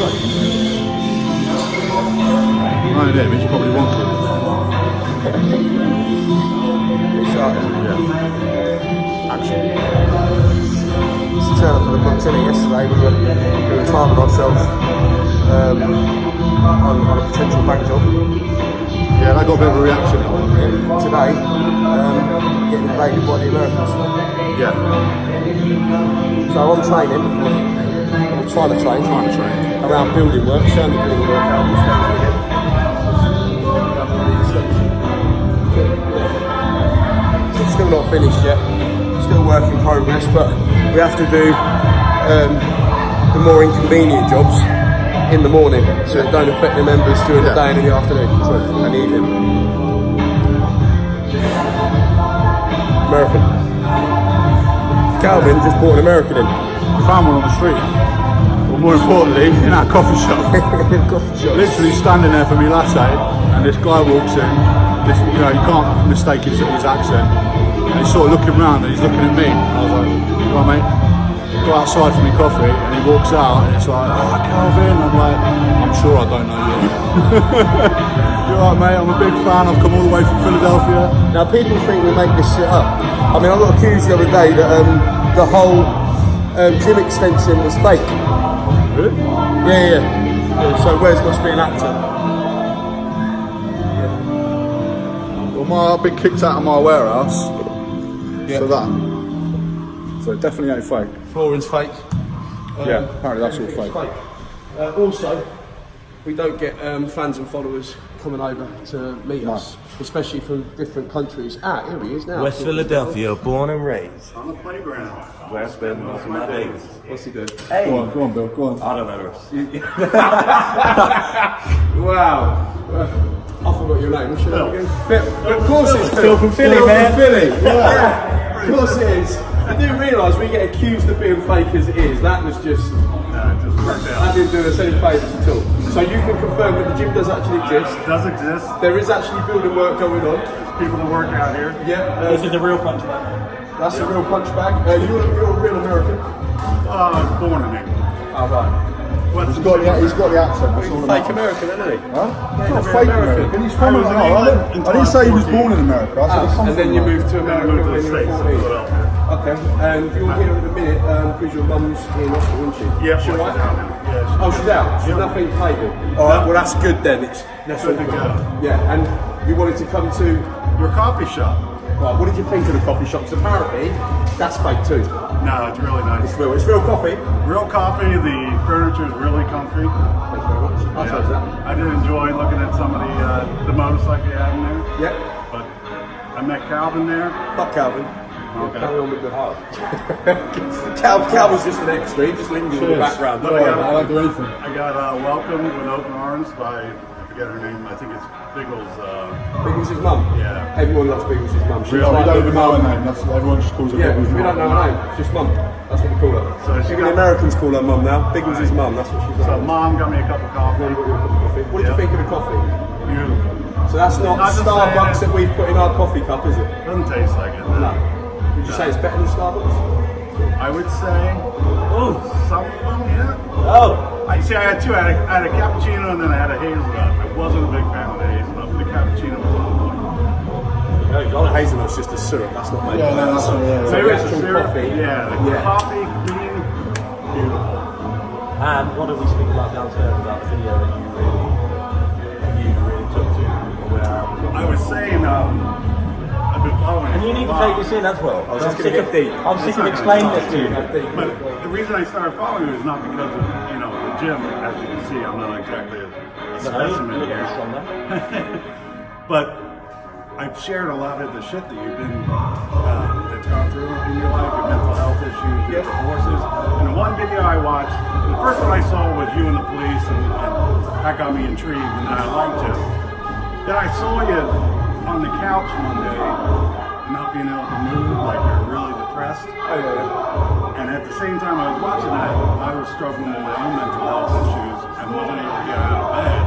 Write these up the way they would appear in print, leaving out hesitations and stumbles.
straight. Right there, he's probably wonky. Yeah. Action. It's a turn up for the books, isn't it? Yesterday we were timing ourselves on a potential bank job. Yeah, that got a bit of a reaction. Today, getting invaded by the Americans. Yeah. So I'm training, I'm trying to train around building work, showing the building work how it's going again. So it's still not finished yet, still work in progress, but we have to do the more inconvenient jobs in the morning, so it don't affect the members during the day and in the afternoon and the evening. American. Calvin just bought an American in. I found one on the street. But more importantly, in our coffee shop. Literally standing there for me latte, and this guy walks in. This, you know, you can't mistake his accent. And he's sort of looking around and he's looking at me. I was like, "Right, mate, go outside for me coffee." And he walks out and it's like, "Oh, Calvin." I'm like, "I'm sure I don't know you." You're right, mate. I'm a big fan. I've come all the way from Philadelphia. Now people think we make this shit up. I mean, I got accused the other day that the whole gym extension was fake. Really? Yeah. So Wes must be an actor. Well, I've been kicked out of my warehouse. For that. So it definitely ain't fake. Flooring's fake. Yeah, apparently that's all fake. Also, we don't get fans and followers coming over to meet us, especially from different countries. Here he is now. West Philadelphia, born and raised. On the playground. Where I spend most of my days. What's he doing? Hey! Go on, Bill, go on. Autoletters. Wow. I forgot your name. What's your name again? Phil. Of course it's Phil. From Philly, man. Philly. Yeah. Of course it is. I didn't realise we get accused of being fake as it is. That was just... Just worked out. That didn't do us any favours at all. So you can confirm that the gym does actually exist. It does exist. There is actually building work going on. There's people that work out here. Yeah. This is the real punch bag. That's a real punch bag. You're a real American. I was born in England. Oh, right. He's got the accent. That's all Fake American, isn't he? Huh? He's not fake American. He's from America. I didn't say he was born in America. I said he comes And then from you America. moved to Then I America moved to when the you were States, 14. Philadelphia. Okay, and you're here in a minute because your mum's in hospital, isn't she? Yeah, She's she's right? out now. Yeah, Oh, she's out. She's nothing fatal. All right, well that's good then. That's Good to all go. Yeah, and you wanted to come to. Your coffee shop. Right, what did you think of the coffee shops? Apparently, that's fake too. No, it's really nice. It's real coffee. Real coffee. The furniture is really comfy. Thanks very much. I suppose that. I did enjoy looking at some of the motorcycle you had in there. Yeah. But I met Calvin there. Fuck Calvin. Okay. Carry on with the heart. Calvin's just an extra. He just lingers in the background. But I don't do anything. I got welcomed with open arms by, I forget her name, I think it's Biggles. Biggles' mum? Yeah. Everyone loves Biggles' mum. She's We like don't the even know her mum. name. Everyone just calls her Yeah, Biggles' we don't mum. know her name. It's just mum. That's what we call her. So she Even the got- Americans call her mum now. Biggles' mum. That's what she's So like. mom got me a cup of coffee. Then you got your cup of coffee. What did you Yeah. think of the coffee? Beautiful. So that's not Not just Starbucks saying that we've put in our coffee cup, is it? Doesn't taste like it. No. Would you say it's better than Starbucks? I would say, some of them, yeah. Oh! I had two. I had a cappuccino and then I had a hazelnut. I wasn't a big fan of the hazelnut, but the cappuccino was on point. No, hazelnut's just a syrup. That's not made. Yeah, no, that's not, yeah. So There the is a actual syrup. coffee. Yeah, the coffee, cream, beautiful. And what did we speak about downstairs about the video that you really took to where I was saying, I've been following. And you need to take this in as well. I was just going to get deep. I'm sick of explaining this to you. But the reason I started following you is not because of, the gym. As you can see, I'm not exactly a specimen here. But I've shared a lot of the shit that you've been, that's gone through in your life, your mental health issues, your divorces. And the one video I watched, the first one I saw was you and the police, and that got me intrigued, and I liked you. Then I saw you on the couch one day, not being able to move, like you're really depressed. Oh, yeah. And at the same time I was watching that, I was struggling with my own mental health issues and wasn't able to get out of bed.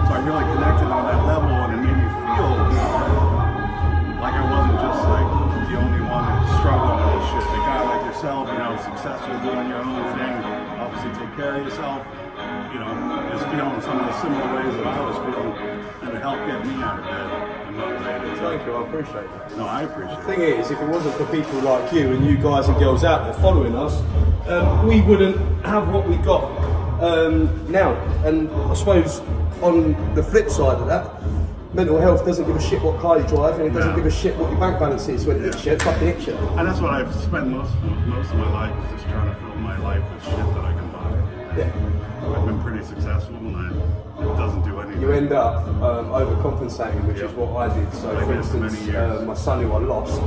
So I really connected on that level, and it made me feel like I wasn't just like the only one that's struggling with this shit. A guy like yourself, successful, doing your own thing, obviously take care of yourself. you know, is feeling some of the similar ways that I was feeling, and it helped get me out of bed and motivated. Thank you, I appreciate that. No, I appreciate it. The thing is, if it wasn't for people like you and you guys and girls out there following us, we wouldn't have what we got now. And I suppose on the flip side of that, mental health doesn't give a shit what car you drive, and it doesn't give a shit what your bank balance is when it hits you. It fucking hits you. And that's what I've spent most of my life, is just trying to fill my life with shit that I can buy. Yeah. I've been pretty successful, and it doesn't do anything. You end up overcompensating, which is what I did. So, for instance, my son who I lost,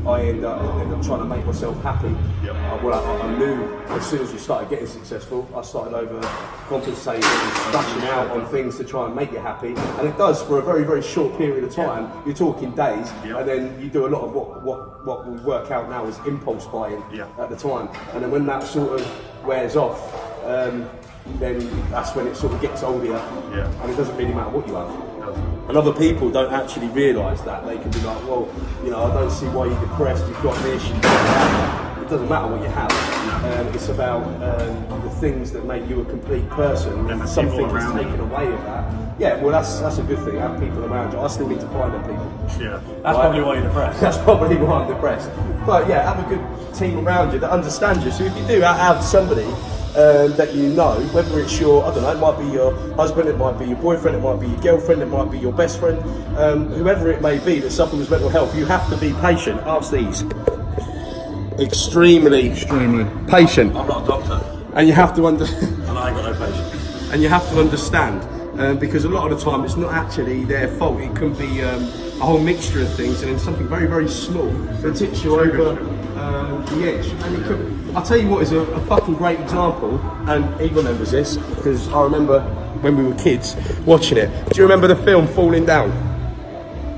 I ended up trying to make myself happy. I knew as soon as we started getting successful, I started overcompensating, splashing out on things to try and make you happy. And it does for a very, very short period of time. You're talking days, and then you do a lot of what we work out now as impulse buying at the time. And then when that sort of wears off, then that's when it sort of gets older, and it doesn't really matter what you have. And other people don't actually realise that. They can be like, well, you know, I don't see why you're depressed, you've got this, you've got that. It doesn't matter what you have. It's about the things that make you a complete person, and something is taken away of that. Yeah, well, that's a good thing, have people around you. I still need to find them people. Yeah, that's probably why you're depressed. That's probably why I'm depressed. But yeah, have a good team around you that understands you. So if you do have somebody that you know, whether it's your, I don't know, it might be your husband, it might be your boyfriend, it might be your girlfriend, it might be your best friend, whoever it may be that suffers with mental health, you have to be patient. Ask these. Extremely patient. I'm not a doctor. And you have to And I ain't got no patience. and you have to understand, because a lot of the time it's not actually their fault. It can be a whole mixture of things, and then something very, very small that tips you over the edge. And it could, I'll tell you what is a fucking great example, and he remembers this, because I remember when we were kids watching it. Do you remember the film Falling Down?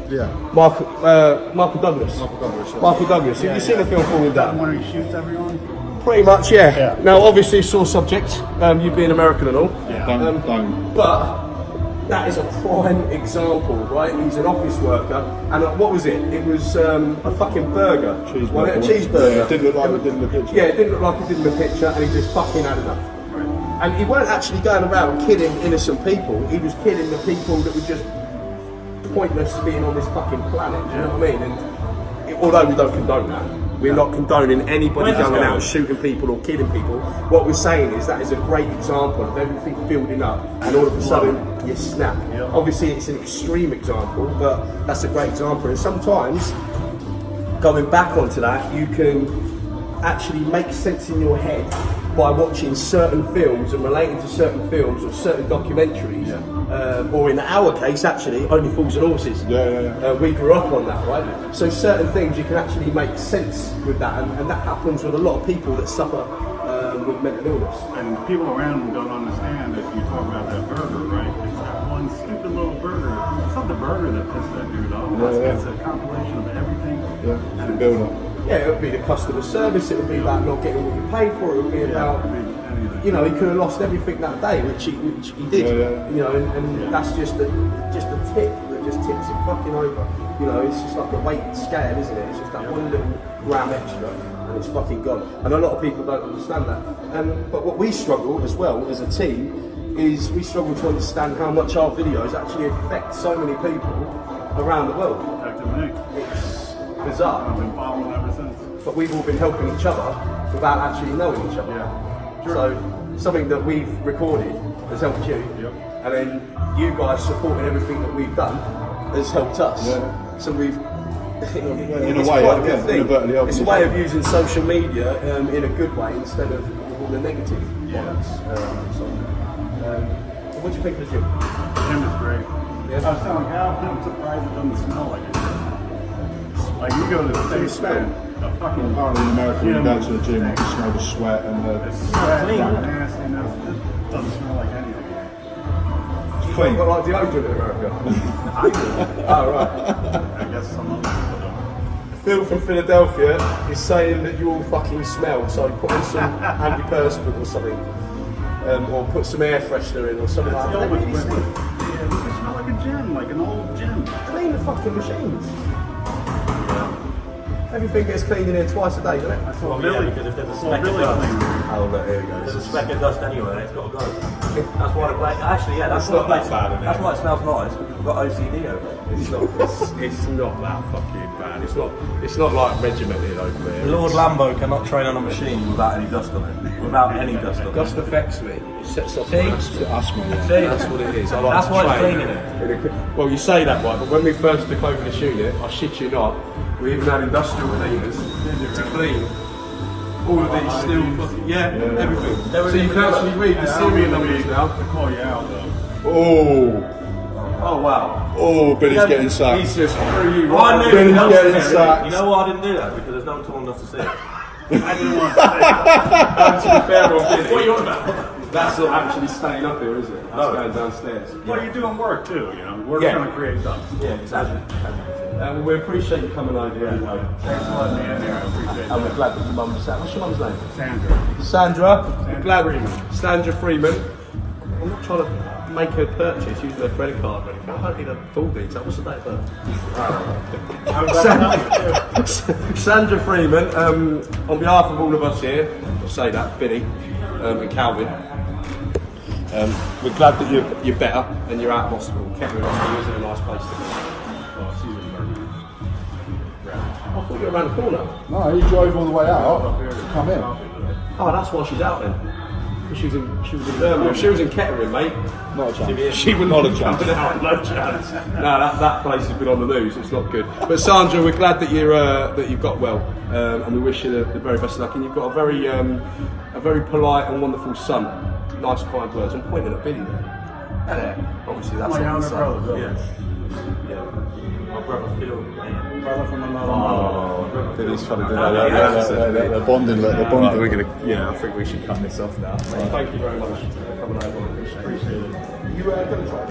Yeah. Michael Douglas. Michael Douglas. Have you seen the film Falling Down? When he shoots everyone? Pretty much, yeah. Now, obviously, sore subject, you being American and all. Don't. But that is a prime example, right? He's an office worker, and what was it? It was a fucking burger. Cheeseburger. Well, a cheeseburger. Yeah, it didn't look like it did in the picture. Yeah, it didn't look like it did in the picture, and he just fucking had enough. And he weren't actually going around killing innocent people. He was killing the people that were just pointless being on this fucking planet. Do you know what I mean? And although we don't condone that. We're not condoning anybody going out shooting people or killing people. What we're saying is that is a great example of everything building up, and all of a sudden you snap. Obviously it's an extreme example, but that's a great example. And sometimes, going back onto that, you can actually make sense in your head by watching certain films and relating to certain films or certain documentaries, or in our case actually, Only Fools and Horses. We grew up on that, right? So certain things you can actually make sense with that, and that happens with a lot of people that suffer with mental illness. And people around them don't understand, if you talk about that burger, right? It's that one stupid little burger. It's not the burger that pissed that dude off. It's a compilation of everything. And the build up. Yeah, it would be the customer service, it would be about not getting what you paid for, it would be about, you know, he could have lost everything that day, which he did, you know, and that's just a tip that just tips him fucking over. You know, it's just like a weighted scale, isn't it? It's just that one little gram extra, and it's fucking gone. And a lot of people don't understand that. But what we struggle as well as a team is we struggle to understand how much our videos actually affect so many people around the world. It's bizarre. I've been following ever since. But we've all been helping each other without actually knowing each other. So something that we've recorded has helped you, and then you guys supporting everything that we've done has helped us. So we've, in a way, it's a way of using social media in a good way instead of all the negative ones. What do you think of the gym? Gym is great. I was telling Al, I'm surprised it doesn't smell like it. Like you go to the States, a fucking apparently in America when you go to the gym, you can smell the sweat and the clean, nasty, and it doesn't smell like anything. It's clean. Got like deodorant in America. I do. Oh right. I guess some other people don't. Phil from Philadelphia is saying that you all fucking smell, so put on some antiperspirant or something, or put some air freshener in or something like that. Yeah, you smell like a gym, like an old gym. Clean the fucking machines. Everything gets cleaned in here twice a day, doesn't it? Well, yeah, because if there's a speck of dust, Oh, look, here we go. there's a speck of dust anywhere, it's got to go. That's why the place. Actually, yeah, that's It's not why that bad, is it? That's why it smells nice. We've got OCD over it. It's not that fucking bad. It's not like regimented over there. Lord Lambo cannot train on a machine without any dust on it. Without any dust on it. Dust affects me. It sets off See? my asthma. Yeah. See? That's what it is. I like That's to why it's train. cleaning Well, you say that, right? But when we first took over this unit, I shit you not, we even had industrial cleaners to clean all of these steel, everything. So you can actually read the serial numbers now. They call you out though. Oh. Oh wow. Oh, Billy's getting He's sacked. just threw you Oh, I right. knew Billy's it was getting there, sacked. You know why I didn't do that? Because there's no one tall enough to see it. I didn't want to say that. To be fair on Billy, What are you on about? that's not actually staying up here, is it? That's No. going downstairs. Well, you're doing work too, you know. We're Yeah. trying to create dust. Yeah, exactly. Well, we appreciate you coming over here. Thanks for letting me in there. I appreciate And we're that. glad that your mum's Sandra. What's your mum's name? Sandra. Sandra. We're glad Freeman. Sandra Freeman. I'm not trying to make her purchase using her credit card or anything. I don't need her full details. What's the date of birth? Sandra Freeman, on behalf of all of us here, I'll say that, Billy and Calvin, we're glad that you're better and you're out of hospital. Kettering Hospital isn't a nice place to be. I thought you were around the corner. No, he drove all the way out to come in. Oh, that's why she's out then. She was in Kettering, mate. Not a chance. She would not have jumped out. No chance. No, that place has been on the news. It's not good. But Sandra, we're glad that you've got well, and we wish you the very best of luck. And you've got a very polite and wonderful son. Nice, kind words. I'm pointing at Billy there. There. Obviously, that's My not younger the son. brother. Yes. Yeah. My brother Phil. Brother from another Oh, Billy's trying to do They're bonding, look, they're bonding. We're gonna. Yeah, I think we should cut this off now. Thank you very much for coming over. I appreciate it. You going to try?